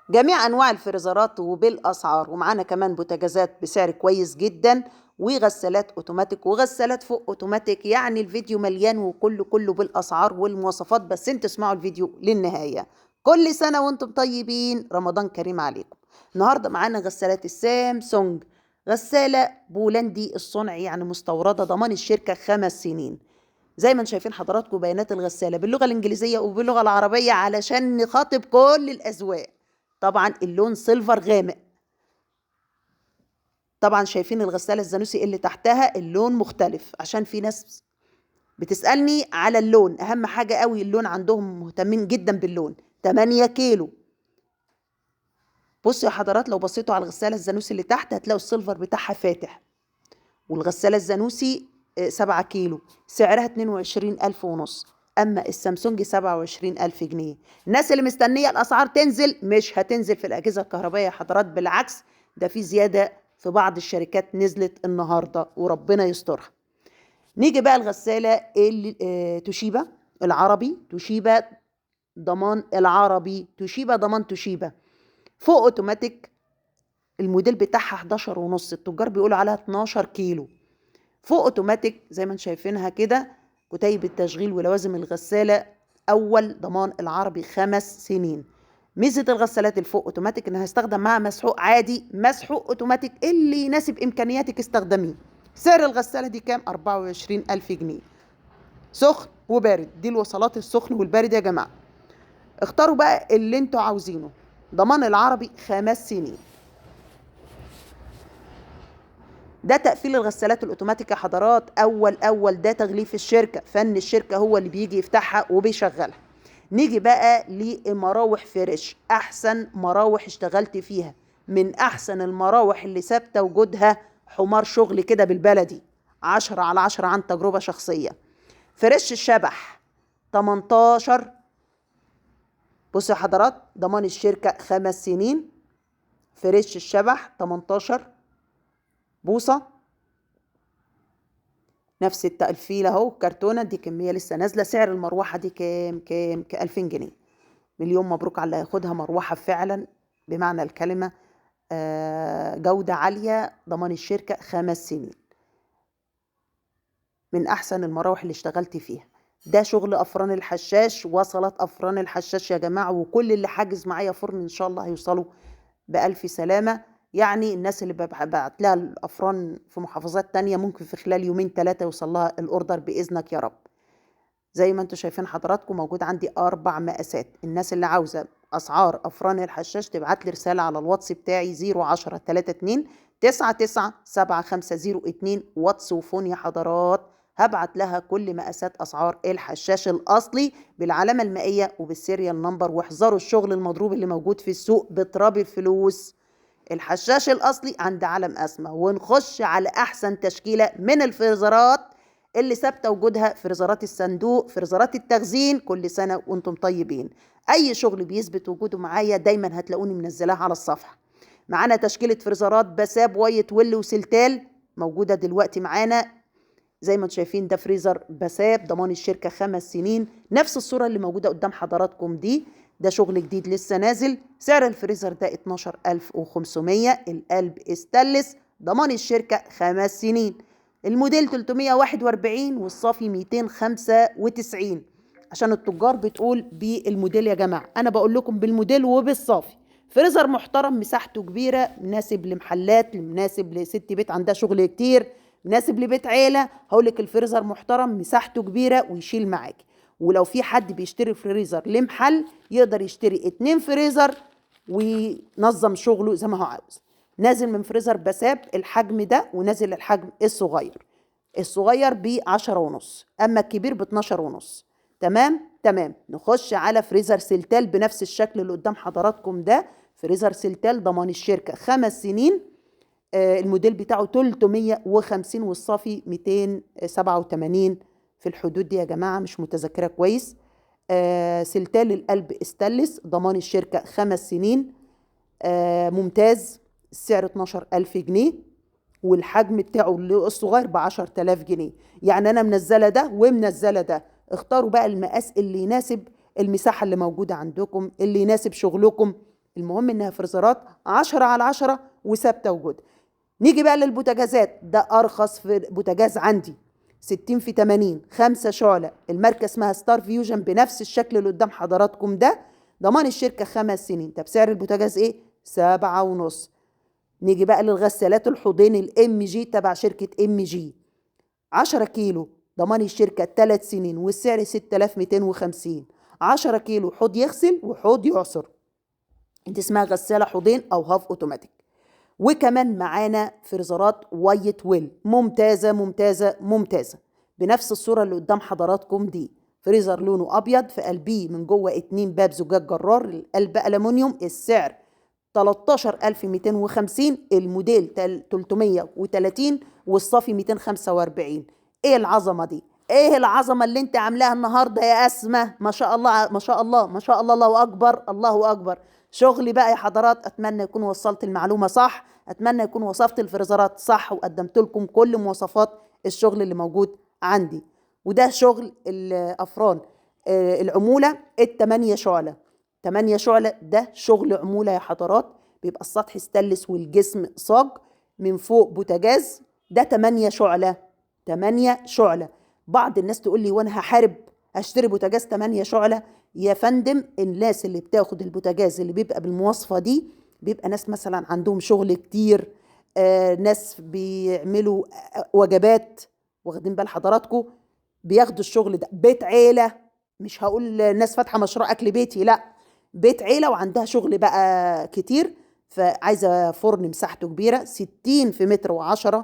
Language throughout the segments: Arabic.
جميع انواع الفريزرات وبالاسعار، ومعانا كمان بوتاجازات بسعر كويس جدا، وغسالات اوتوماتيك وغسالات فوق اوتوماتيك. يعني الفيديو مليان وكله بالاسعار والمواصفات، بس انتوا اسمعوا الفيديو للنهاية. كل سنة وانتم طيبين، رمضان كريم عليكم. النهاردة معانا غسالات السامسونج، غسالة بولندي الصنع، يعني مستوردة، ضمان الشركة 5 سنين. زي ما انتم شايفين حضراتكم بيانات الغسالة باللغة الإنجليزية وباللغة العربية علشان نخاطب كل الأذواق. طبعا اللون سيلفر غامق. طبعا شايفين الغسالة الزانوسي اللي تحتها اللون مختلف، عشان في ناس بتسألني على اللون. أهم حاجة قوي اللون عندهم، مهتمين جدا باللون. 8 كيلو. بصوا يا حضرات، لو بصيتوا على الغسالة الزانوسي اللي تحت هتلاقوا السيلفر بتاعها فاتح. والغسالة الزانوسي 7 كيلو، سعرها 22,500 ونص. أما السامسونج 27,000 جنيه. الناس اللي مستنية الأسعار تنزل، مش هتنزل في الأجهزة الكهربائية يا حضرات، بالعكس ده في زيادة في بعض الشركات نزلت النهاردة وربنا يسترها. نيجي بقى الغسالة توشيبا العربي، توشيبا ضمان العربي، توشيبا ضمان توشيبا فوق اوتوماتيك. الموديل بتاعها 11 ونص، التجار بيقولوا عليها 12 كيلو. فوق اوتوماتيك زي ما انتم شايفينها كده، كتيب التشغيل ولوازم الغسالة أول ضمان العربي 5 سنين. ميزة الغسالات الفوق اوتوماتيك انها هستخدم معها مسحوق عادي، مسحوق اوتوماتيك اللي يناسب امكانياتك استخدميه. سعر الغسالة دي كام؟ 24,000 جنيه. سخن وبارد، دي الوصلات السخن والبارد يا جماعة. اختاروا بقى اللي انتوا عاوزينه. ضمان العربي 5 سنين. ده تقفيل الغسالات الاوتوماتيك يا حضرات. اول ده تغليف الشركه، فن الشركه هو اللي بيجي يفتحها وبيشغلها. نيجي بقى لمراوح فريش، احسن مراوح اشتغلت فيها، من احسن المراوح اللي ثابته وجودها، حمار شغل كده بالبلدي، 10/10 عن تجربه شخصيه. فريش الشبح 18. بصوا يا حضرات، ضمان الشركه 5 سنين. فريش الشبح 18 بوصه، نفس التقفيل اهو، كرتونه دي كميه لسه نازله. سعر المروحه دي كام؟ 2000 جنيه. مليون مبروك على اللي هياخدها. مروحه فعلا بمعنى الكلمه، جوده عاليه، ضمان الشركه 5 سنين. من احسن المراوح اللي اشتغلت فيها. ده شغل افران الحشاش، وصلت افران الحشاش يا جماعه، وكل اللي حاجز معايا فرن ان شاء الله هيوصلوا بألف سلامة. يعني الناس اللي ببعت لها الأفران في محافظات تانية ممكن في خلال 2-3 يوصل لها الأوردر بإذنك يا رب. زي ما انتم شايفين حضراتكم، موجود عندي 4 مقاسات. الناس اللي عاوزة أسعار أفران الحشاش تبعت لي رسالة على الواتس بتاعي 010-32-99-7502، واتس وفون يا حضرات. هبعت لها كل مقاسات أسعار الحشاش الأصلي بالعلامة المائية وبالسيريال نمبر. واحذروا الشغل المضروب اللي موجود في السوق بتراب الفلوس. الحشاش الأصلي عند علم أسمى. ونخش على أحسن تشكيلة من الفريزرات اللي ثابته وجودها، فريزرات الصندوق، فريزرات التخزين. كل سنه وانتم طيبين. اي شغل بيثبت وجوده معايا دايما هتلاقوني منزلاه على الصفحه. معانا تشكيله فريزرات بساب، وايت ويل، وسلتال موجوده دلوقتي معانا. زي ما انتم شايفين ده فريزر بساب، ضمان الشركه 5 سنين، نفس الصوره اللي موجوده قدام حضراتكم دي. ده شغل جديد لسه نازل. سعر الفريزر ده 12,500. القلب استانلس، ضمان الشركه 5 سنين. الموديل 341 والصافي 295. عشان التجار بتقول بالموديل يا جماعه، انا بقول لكم بالموديل وبالصافي. فريزر محترم، مساحته كبيره، مناسب لمحلات، مناسب لست بيت عندها شغل كتير، مناسب لبيت عيله. هقول لك الفريزر محترم، مساحته كبيره ويشيل معاكي. ولو في حد بيشتري فريزر لمحل، يقدر يشتري 2 فريزر وينظم شغله زي ما هو عاوز. نازل من فريزر بساب الحجم ده، ونازل الحجم الصغير. الصغير ب10 ونص، اما الكبير ب12 ونص. تمام. نخش على فريزر سلتال بنفس الشكل اللي قدام حضراتكم ده. فريزر سلتال ضمان الشركة 5 سنين. الموديل بتاعه 350 والصافي 287. في الحدود دي يا جماعة، مش متذكرة كويس. سلتال القلب استانلس، ضمان الشركة 5 سنين. ممتاز. السعر 12,000 جنيه، والحجم بتاعه الصغير ب10,000 جنيه. يعني أنا منزلة ده ومنزلة ده. اختاروا بقى المقاس اللي يناسب المساحة اللي موجودة عندكم، اللي يناسب شغلكم. المهم انها فريزرات 10/10 وثابته وجودها. نيجي بقى للبوتاجازات. ده ارخص في بوتاجاز عندي 60 في 80 5 شعلة، الماركة اسمها ستار فيوجن، بنفس الشكل اللي قدام حضراتكم ده. ضمان الشركة 5 سنين. طب سعر البوتاجاز ايه؟ 7.5. نيجي بقى للغسالات الحوضين الام جي تبع شركة ام جي، 10 كيلو، ضمان الشركة 3 سنين، والسعر 6250. 10 كيلو حوض يغسل وحوض يعصر، دي اسمها غسالة حوضين او هاف اوتوماتيك. وكمان معانا فريزرات وايت ويل، ممتازة ممتازة ممتازة، بنفس الصورة اللي قدام حضراتكم دي. فريزر لونه أبيض، في قلبيه من جوه 2 باب زجاج جرار، القلب ألمونيوم، السعر 13250، الموديل 330، والصافي 245. ايه العظمة دي؟ ايه العظمة اللي انت عاملاها النهاردة يا أسمة؟ ما شاء الله ما شاء الله ما شاء الله، الله أكبر الله أكبر. شغلي بقى يا حضرات، أتمنى يكون وصلت المعلومة صح، أتمنى يكون وصفت الفريزرات صح، وقدمت لكم كل مواصفات الشغل اللي موجود عندي. وده شغل الأفران العمولة ال8 شعلة. 8 شعلة ده شغل عمولة يا حضرات، بيبقى السطح ستانلس والجسم صاج، من فوق بوتاجاز. ده 8 شعلة. 8 شعلة. بعض الناس تقول لي وانا هحارب اشتري بوتاجاز 8 شعلة. يا فندم، الناس اللي بتاخد البوتاجاز اللي بيبقى بالمواصفة دي بيبقى ناس مثلا عندهم شغل كتير، ناس بيعملوا وجبات، واخدين بال حضراتكم، بياخدوا الشغل ده. بيت عيلة، مش هقول ناس فاتحة مشروع أكل بيتي، لا، بيت عيلة وعندها شغل بقى كتير، فعايزة فرن مساحته كبيرة 60 في متر و10،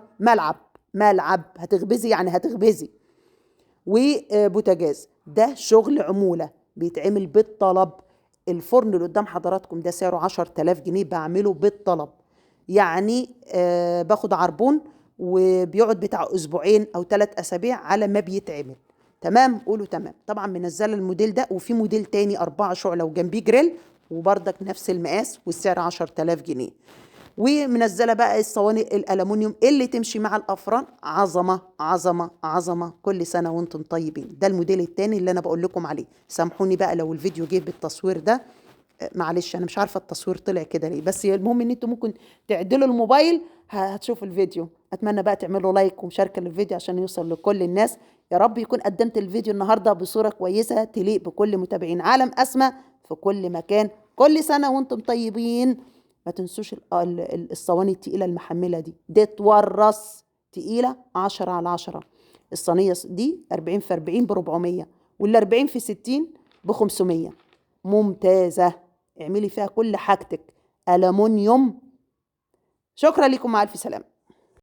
ملعب هتخبزي يعني هتخبزي، وبوتاجاز. ده شغل عمولة بيتعمل بالطلب. الفرن اللي قدام حضراتكم ده سعره 10,000 جنيه، بعمله بالطلب. يعني باخد عربون، وبيقعد بتاع أسبوعين أو 3 أسابيع على ما بيتعمل. تمام؟ قولوا تمام. طبعا منزله الموديل ده، وفي موديل تاني 4 شعلة وجنبيه جريل، وبرضك نفس المقاس، والسعر 10,000 جنيه. ومنزله بقى الصواني الالومنيوم اللي تمشي مع الافران. عظمه عظمه عظمه، كل سنه وانتم طيبين. ده الموديل التاني اللي انا بقول لكم عليه. سامحوني بقى لو الفيديو جه بالتصوير ده، معلش انا مش عارفه التصوير طلع كده ليه، بس المهم ان انتم ممكن تعدلوا الموبايل هتشوفوا الفيديو. اتمنى بقى تعملوا لايك ومشاركه للفيديو عشان يوصل لكل الناس. يا رب يكون قدمت الفيديو النهارده بصوره كويسه تليق بكل متابعين عالم أسمة في كل مكان. كل سنه وانتم طيبين. ما تنسوش الصواني التقيله المحمله دي تورث، تقيله 10/10. الصينيه دي 40 في 40 ب400، وال40 في 60 ب500. ممتازه، اعملي فيها كل حاجتك ألمونيوم. شكرا لكم، مع ألف سلامة.